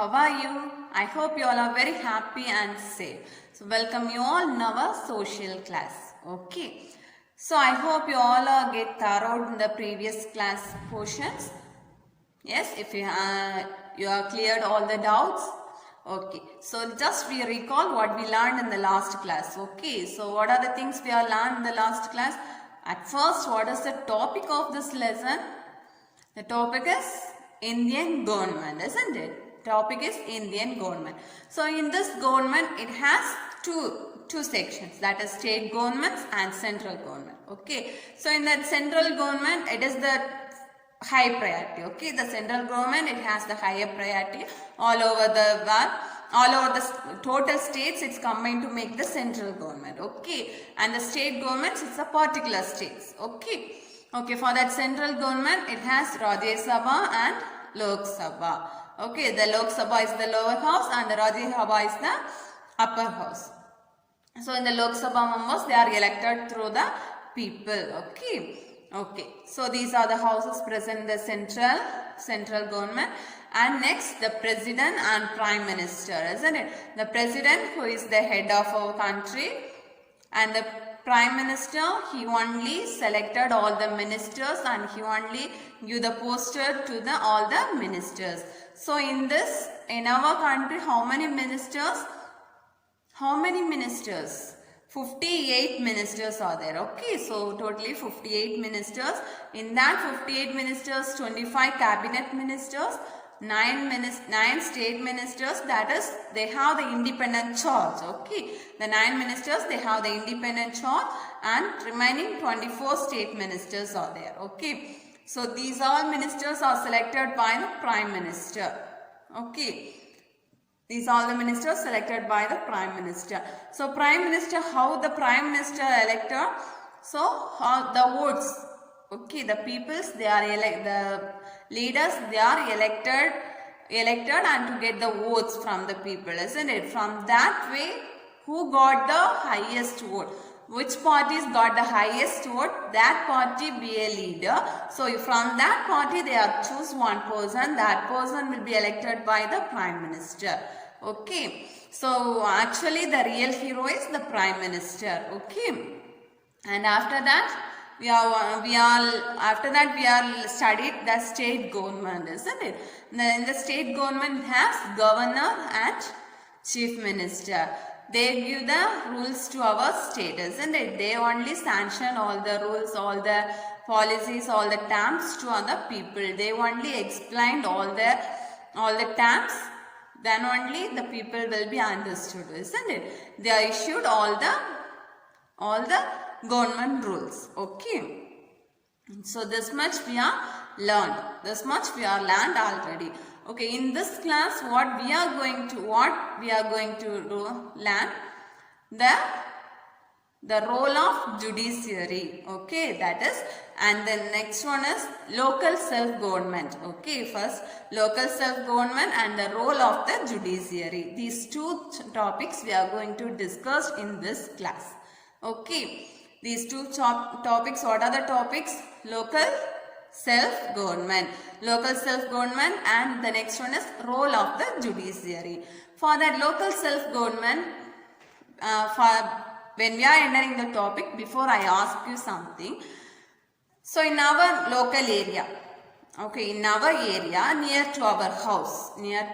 How are you? I hope you all are very happy and safe. So welcome you all in our social class. Okay. So I hope you all get thorough in the previous class portions. Yes, if you are cleared all the doubts. Okay. So just we recall what we learned in the last class. Okay. So what are the things we have learned in the last class? At first, what is the topic of this lesson? The topic is Indian government, isn't it? Topic is Indian government. So in this government, it has two sections, that is state governments and central government. Okay. So in that central government, it is the high priority. Okay. The central government, it has the higher priority all over the world. All over the total states, it's combined to make the central government. Okay. And the state governments, it's a particular states. Okay. Okay, for that central government, it has Rajya Sabha and Lok Sabha. Okay, the Lok Sabha is the lower house and the Rajya Sabha is the upper house. So in the Lok Sabha members, they are elected through the people. Okay. Okay. So these are the houses present in the central government. And next, the president and prime minister, isn't it? The president, who is the head of our country, and the prime minister, he only selected all the ministers and he only give the poster to all the ministers. So in our country, how many ministers? How many ministers? 58 ministers are there. Okay, so totally 58 ministers. In that 58 ministers, 25 cabinet ministers, 9 state ministers, that is, they have the independent charge. Okay, the 9 ministers, they have the independent charge, and remaining 24 state ministers are there. Okay, so these all ministers are selected by the prime minister. Okay, these are the ministers selected by the prime minister. So prime minister, how the prime minister elected? So how the votes. Okay, the peoples, they are the leaders, they are elected and to get the votes from the people, isn't it? From that way, who got the highest vote? Which parties got the highest vote? That party be a leader. So from that party, they are choose one person. That person will be elected by the prime minister. Okay. So actually, the real hero is the prime minister. Okay. And after that, we are studied the state government, isn't it? In the state government has governor and chief minister. They give the rules to our state, isn't it? They only sanction all the rules, all the policies, all the terms to other people. They only explained all the terms. Then only the people will be understood, isn't it? They are issued all the government rules. Okay. So this much we are learned. This much we are learned already. Okay. In this class, what we are going to learn the role of judiciary. Okay. That is, and the next one is local self-government. Okay. First, local self-government and the role of the judiciary. These two topics we are going to discuss in this class. Okay. These two topics, what are the topics? Local self-government. Local self-government, and the next one is role of the judiciary. For that local self-government, when we are entering the topic, before I ask you something. So in our local area, okay, in our area, near to our house, we are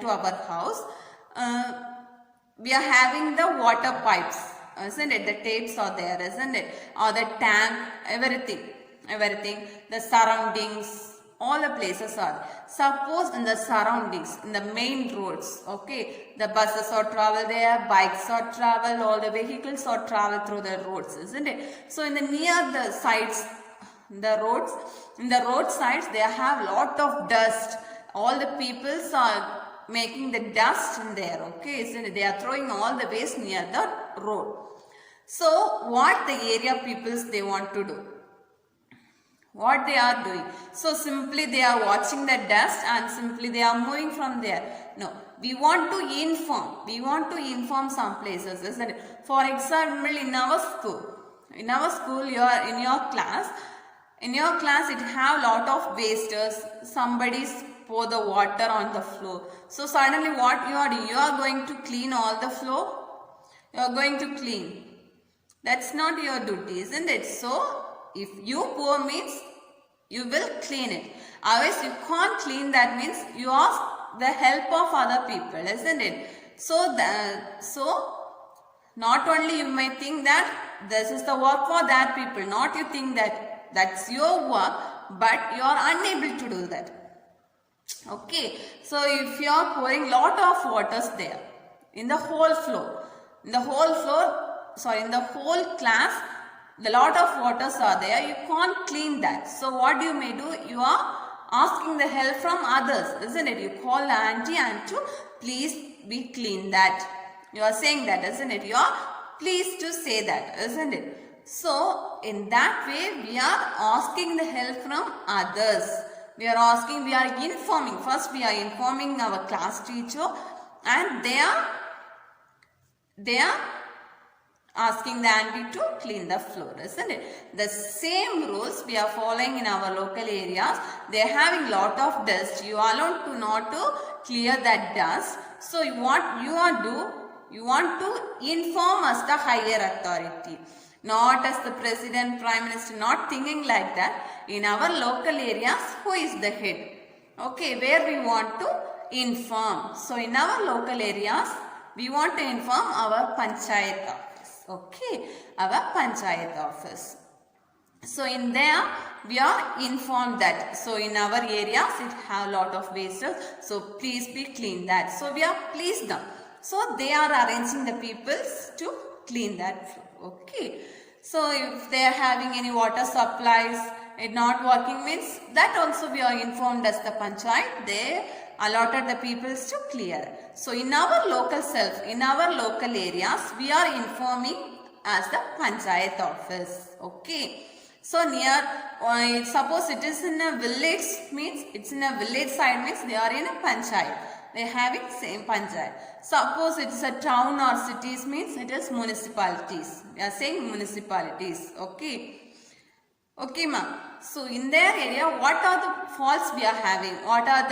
having the water pipes. Isn't it? The tapes are there, isn't it? Or the tank, everything. The surroundings, all the places are there. Suppose in the surroundings, in the main roads, okay, the buses are travel there, bikes are travel, all the vehicles are travel through the roads, isn't it? So in the near the sides, in the road sides, they have lot of dust. All the peoples are making the dust in there, okay, isn't it? They are throwing all the waste near the road. So what the area peoples they want to do? What they are doing? So simply they are watching the dust and simply they are moving from there. No, we want to inform. We want to inform some places, isn't it? For example, in our school, you are in your class. In your class, it have lot of wasters. Somebody's pour the water on the floor. So suddenly what you are doing? You are going to clean all the floor. You are going to clean. That's not your duty, isn't it? So if you pour means you will clean it. Otherwise you can't clean, that means you ask the help of other people, isn't it? So not only you may think that this is the work for that people, not you think that that's your work, but you are unable to do that. Okay, so if you are pouring lot of waters there in the whole floor, in the whole class, the lot of waters are there, you can't clean that. So what you may do, you are asking the help from others, isn't it? You call the auntie and to please be clean that. You are saying that, isn't it? You are pleased to say that, isn't it? So in that way we are asking the help from others. We are informing. First we are informing our class teacher, and they are asking the auntie to clean the floor, isn't it? The same rules we are following in our local areas. They are having lot of dust. You are allowed to not to clear that dust. So what you are do? You want to inform us the higher authority. Not as the president, prime minister, not thinking like that. In our local areas, who is the head? Okay, where we want to inform. So in our local areas, we want to inform our panchayat office. Okay, our panchayat office. So in there, we are informed that. So in our areas, it have lot of wastes. So please be clean that. So we are pleased them. So they are arranging the peoples to clean that floor. Okay. So if they are having any water supplies, it not working means that also we are informed as the panchayat. They allotted the peoples to clear. So in our local areas, we are informing as the panchayat office. Okay. So near, suppose it is in a village, means it's in a village side, means they are in a panchayat. They are having same panchayat. Suppose it is a town or cities, means it is municipalities. We are saying municipalities. Okay. Okay, ma'am. So in their area, what are the faults we are having? What are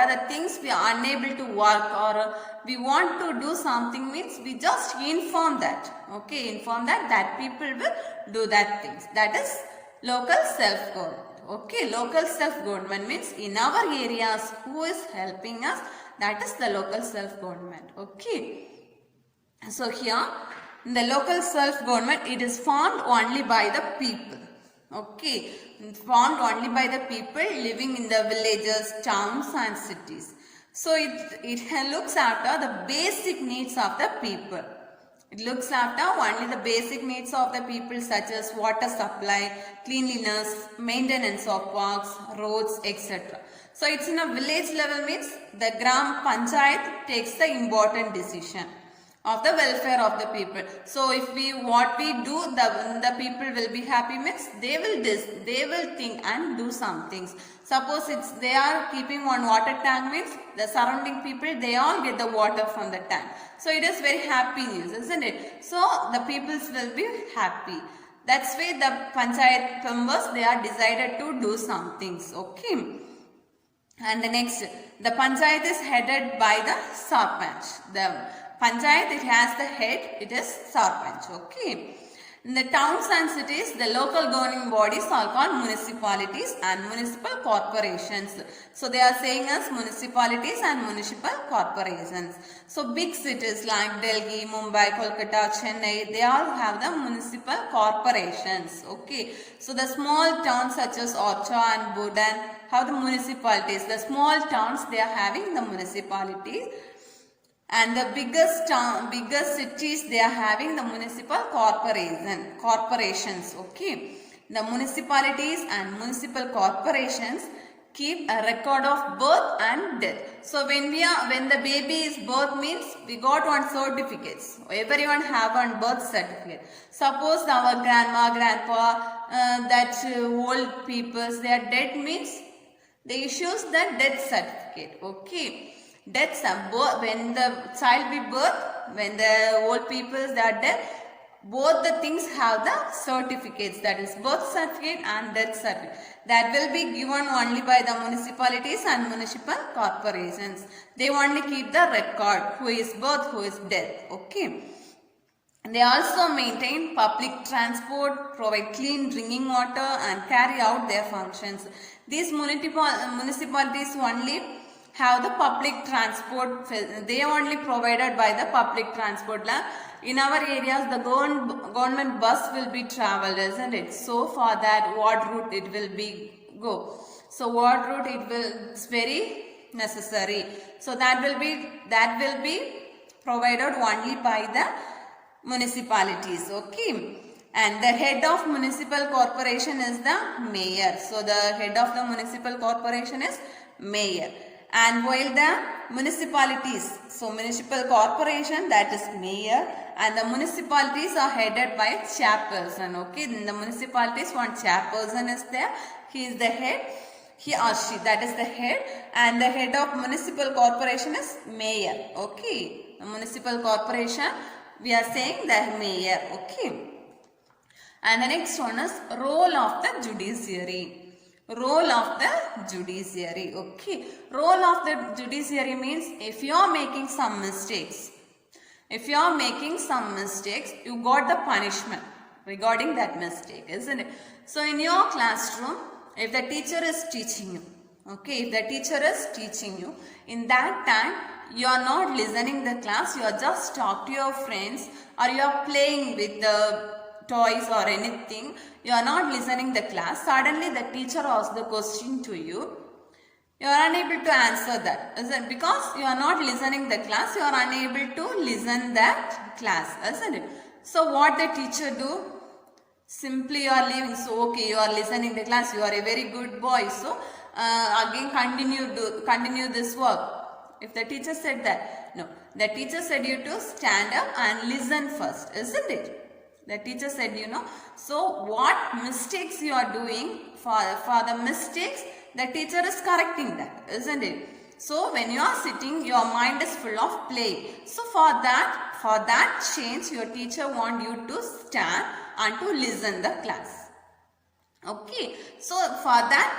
the things we are unable to work, or we want to do something, means we just inform that. Okay, inform that people will do that things. That is local self-government. Okay, local self-government means in our areas who is helping us, that is the local self-government. Okay. So here, in the local self-government, it is formed only by the people. Okay, formed only by the people living in the villages, towns and cities. So it looks after the basic needs of the people. It looks after only the basic needs of the people, such as water supply, cleanliness, maintenance of parks, roads, etc. So it's in a village level, means the Gram Panchayat takes the important decision of the welfare of the people. So if what we do, the people will be happy, means they will think and do some things. Suppose they are keeping one water tank, means the surrounding people, they all get the water from the tank. So it is very happy news, isn't it? So the peoples will be happy. That's why the panchayat members, they are decided to do some things. Okay. And the next, the panchayat is headed by the sarpanch. The panchayat, it has the head, it is sarpanch. Okay. In the towns and cities, the local governing bodies are called municipalities and municipal corporations. So they are saying as municipalities and municipal corporations. So big cities like Delhi, Mumbai, Kolkata, Chennai, they all have the municipal corporations. Okay. So the small towns such as Orcha and Bodan have the municipalities. The small towns, they are having the municipalities. And the biggest cities, they are having the municipal corporations. Okay. The municipalities and municipal corporations keep a record of birth and death. So when the baby is birth, means we got one certificates. Everyone have one birth certificate. Suppose our grandma, grandpa, old peoples, they are dead, means they issues the death certificate. Okay. When the child be birth, when the old people, they are dead, both the things have the certificates, that is birth certificate and death certificate. That will be given only by the municipalities and municipal corporations. They only keep the record who is birth, who is death. Okay. They also maintain public transport, provide clean drinking water and carry out their functions. These municipalities only have the public transport, they are only provided by the public transport. In our areas, the government bus will be traveled, isn't it? So for that, what route it will be go? So what route it will, it's very necessary. So that will be provided only by the municipalities. Okay. And the head of municipal corporation is the mayor. So the head of the municipal corporation is mayor. And while the municipalities, so municipal corporation, that is mayor, and the municipalities are headed by chairperson. Okay, in the municipalities one chairperson is there, he is the head, he or she, that is the head, and the head of municipal corporation is mayor. Okay, the municipal corporation, we are saying the mayor. Okay, and the next one is role of the judiciary. Role of the judiciary. Okay, role of the judiciary means if you are making some mistakes, you got the punishment regarding that mistake, isn't it? So in your classroom, if the teacher is teaching you, okay, in that time you are not listening the class, you are just talk to your friends or you are playing with the toys or anything, you are not listening the class, suddenly the teacher asks the question to you, you are unable to answer that. Is it? Because you are not listening the class, you are unable to listen that class, isn't it? So what the teacher do? Simply you are leaving. So okay, you are listening the class, you are a very good boy, so again continue this work. If the teacher said that, no, the teacher said you to stand up and listen first, isn't it? The teacher said, so what mistakes you are doing, for the mistakes, the teacher is correcting that, isn't it? So when you are sitting, your mind is full of play. So for that change, your teacher want you to stand and to listen the class. Okay. So for that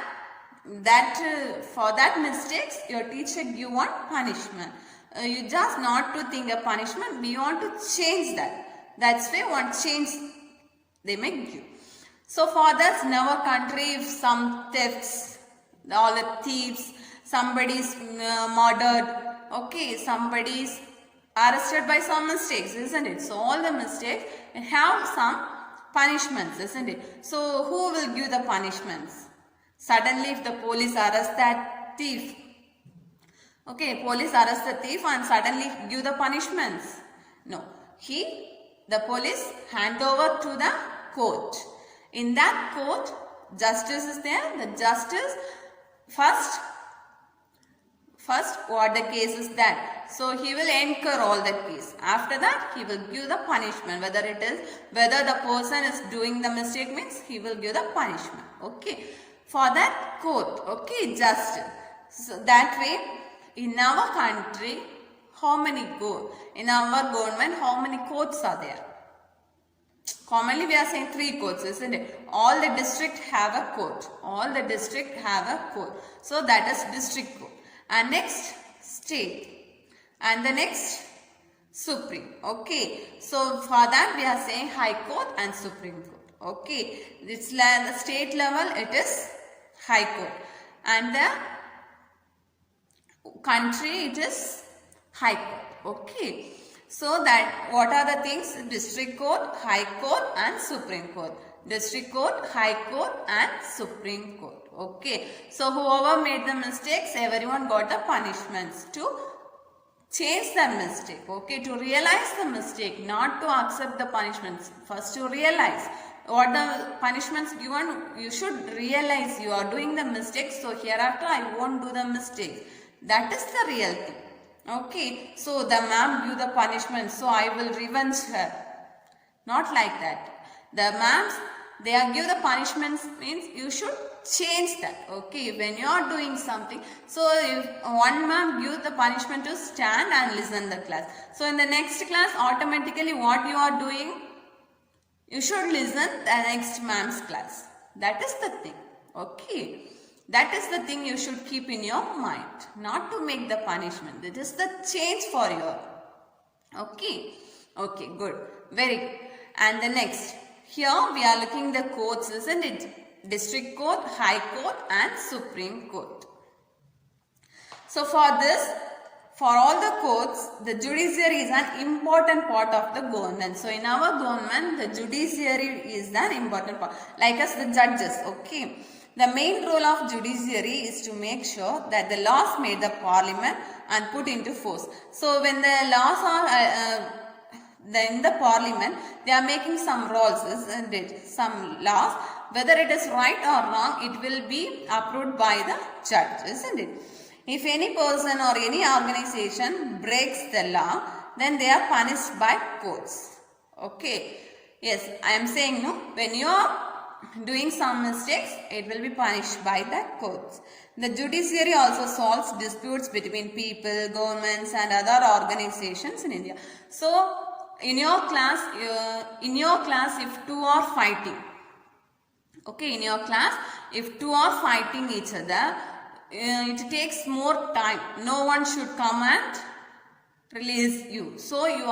mistakes, your teacher give one punishment. You just not to think a punishment, we want to change that. That's why one change they make you. So for that, in our country, if some thefts, all the thieves, somebody's murdered, okay, somebody's arrested by some mistakes, isn't it? So all the mistakes have some punishments, isn't it? So who will give the punishments? Suddenly if the police arrest that thief, okay, police arrest the thief and suddenly give the punishments? No. The police hand over to the court. In that court, justice is there. The justice first what the case is that. So he will incur all the case. After that, he will give the punishment. Whether the person is doing the mistake means he will give the punishment. Okay. For that court, okay, justice. So that way, in our country, in our government, how many courts are there? Commonly we are saying 3 courts, isn't it? All the district have a court. So that is district court. And next, state. And the next, supreme. Okay. So for that we are saying high court and supreme court. Okay. It's the state level, it is high court. And the country, it is high court. Okay. So that what are the things? District court, high court and supreme court. District court, high court and supreme court. Okay. So whoever made the mistakes, everyone got the punishments to change the mistake. Okay. To realize the mistake, not to accept the punishments. First to realize what the punishments given, you should realize you are doing the mistake. So hereafter I won't do the mistake. That is the real thing. Okay, so the ma'am give the punishment, so I will revenge her. Not like that. The ma'ams, they are give the punishments means you should change that. Okay, when you are doing something, so if one ma'am give the punishment to stand and listen the class. So in the next class, automatically what you are doing? you should listen the next ma'am's class. That is the thing. Okay. That is the thing you should keep in your mind. Not to make the punishment. It is the change for your. Okay. Okay, good. Very good. And the next. Here we are looking the courts, isn't it? District Court, High Court and Supreme Court. So for this, for all the courts, the judiciary is an important part of the government. So in our government, the judiciary is an important part. Like us, the judges, okay. The main role of judiciary is to make sure that the laws made the parliament and put into force. So when the laws are in the parliament, they are making some rules, isn't it? Some laws. Whether it is right or wrong, it will be approved by the judge, isn't it? If any person or any organization breaks the law, then they are punished by courts. Okay. Yes, I am saying no. When you are doing some mistakes, it will be punished by the courts. The judiciary also solves disputes between people, governments and other organizations in India. So, in your class, if two are fighting, okay, in your class, if two are fighting each other, it takes more time. No one should come and release you. So you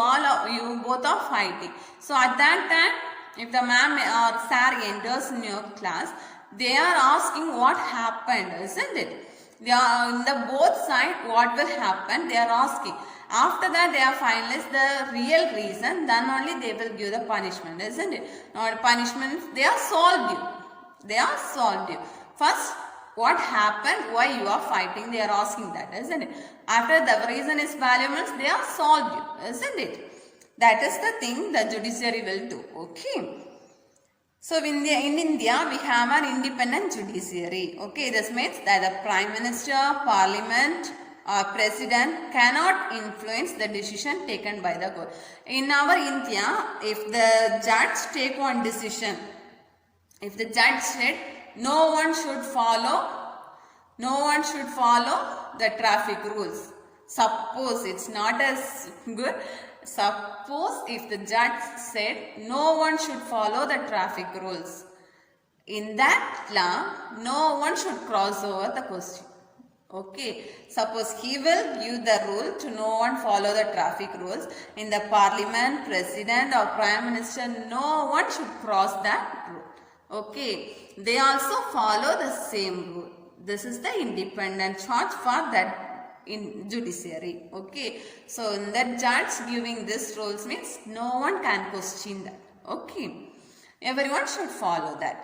both are fighting. So at that time, if the ma'am or sir enters in your class, they are asking what happened, isn't it? They are in the both side, what will happen, they are asking. After that, they are finalize the real reason, then only they will give the punishment, isn't it? Not punishment, they are solved you. They are solved you. First, what happened, why you are fighting, they are asking that, isn't it? After the reason is valuable, they are solved you, isn't it? That is the thing the judiciary will do, okay? So in India, we have an independent judiciary, okay? This means that the Prime Minister, Parliament or President cannot influence the decision taken by the court. In our India, if the judge take one decision, if the judge said, no one should follow the traffic rules. Suppose it's not as good. Suppose if the judge said no one should follow the traffic rules. In that law, no one should cross over the question. Okay. Suppose he will give the rule to no one follow the traffic rules. In the parliament, president or prime minister, no one should cross that rule. Okay, they also follow the same rule. This is the independent charge for that in judiciary. Okay, so in that judge giving this rules means no one can question that. Okay, everyone should follow that.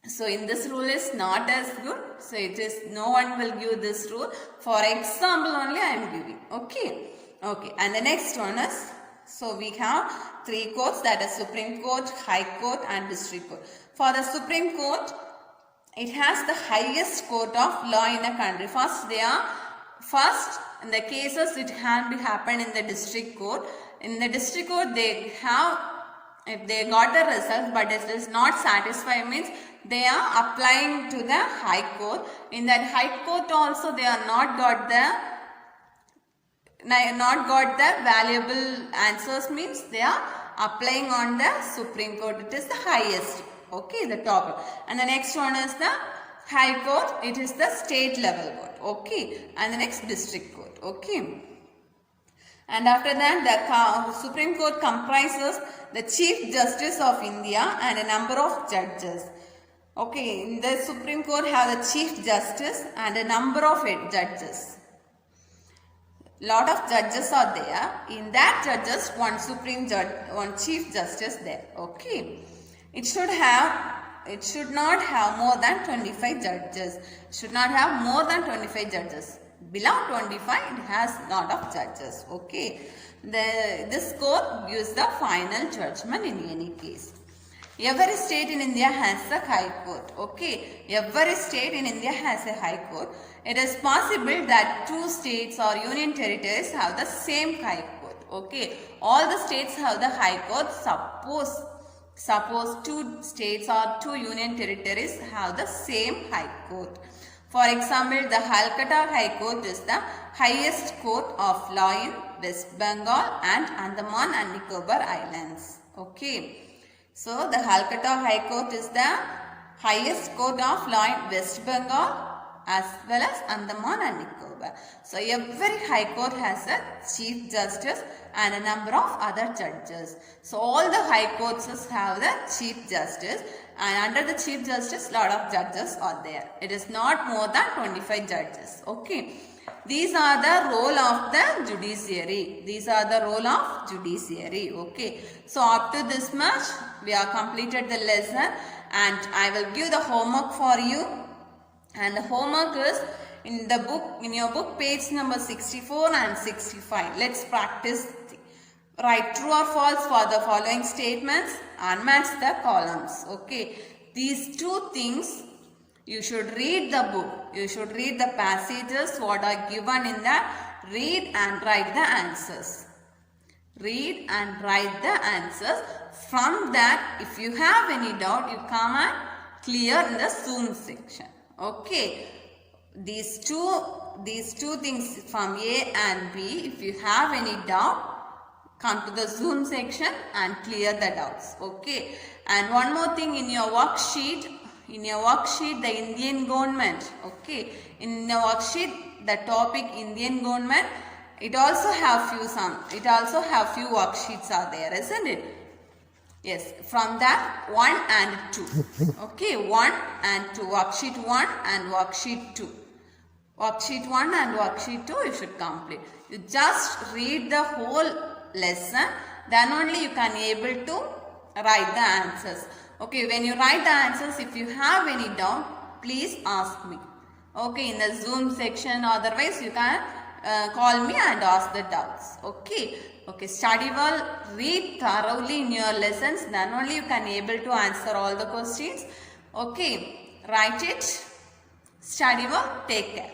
So in this rule is not as good. So it is no one will give this rule. For example only I am giving. Okay, okay, and the next one is. So we have three courts, that is Supreme Court, High Court and District Court. For the Supreme Court, it has the highest court of law in a country. First, in the cases it can be happened in the District Court. In the District Court, they have, if they got the result but it is not satisfied, means they are applying to the High Court. In that High Court also they are not got the valuable answers, means they are applying on the Supreme Court. It is the highest, okay, the top. And the next one is the High Court. It is the state level court, okay. And the next District Court, okay. And after that, the Supreme Court comprises the Chief Justice of India and a number of judges. Okay, in the Supreme Court have the Chief Justice and a number of judges. Lot of judges are there. In that judges, one Supreme Judge, one Chief Justice there. Okay. It should not have more than 25 judges. It should not have more than 25 judges. Below 25, it has lot of judges. Okay. This court gives the final judgment in any case. Every state in India has a High Court. Okay. Every state in India has a High Court. It is possible that two states or union territories have the same High Court. Okay. All the states have the High Court. Suppose two states or two union territories have the same High Court. For example, the Calcutta High Court is the highest court of law in West Bengal and Andaman and Nicobar Islands. Okay. So the Calcutta High Court is the highest court of law in West Bengal as well as Andaman and Nicobar. So every high court has a chief justice and a number of other judges. So all the high courts have the chief justice, and under the chief justice lot of judges are there. It is not more than 25 judges. Okay. These are the role of the judiciary. These are the role of judiciary. Okay. So up to this much we have completed the lesson, and I will give the homework for you. And the homework is in the book, in your book, page number 64 and 65. Let's practice. Write true or false for the following statements and match the columns. Okay. These two things you should read the book. You should read the passages what are given in that. Read and write the answers. Read and write the answers. From that, if you have any doubt, you come and clear in the Zoom section. Okay. These two things from A and B, if you have any doubt, come to the Zoom section and clear the doubts. Okay. And one more thing, in your worksheet, the Indian government. Okay. In the worksheet, the topic Indian government, it also have few worksheets are there, isn't it? Yes, from that 1 and 2. Okay, 1 and 2. Worksheet 1 and worksheet 2. Worksheet 1 and worksheet 2 you should complete. You just read the whole lesson, then only you can able to write the answers. Okay, when you write the answers, if you have any doubt, please ask me. Okay, in the Zoom section, otherwise you can call me and ask the doubts. Okay. Okay, study well, read thoroughly in your lessons, then only you can able to answer all the questions. Okay, write it, study well, take care.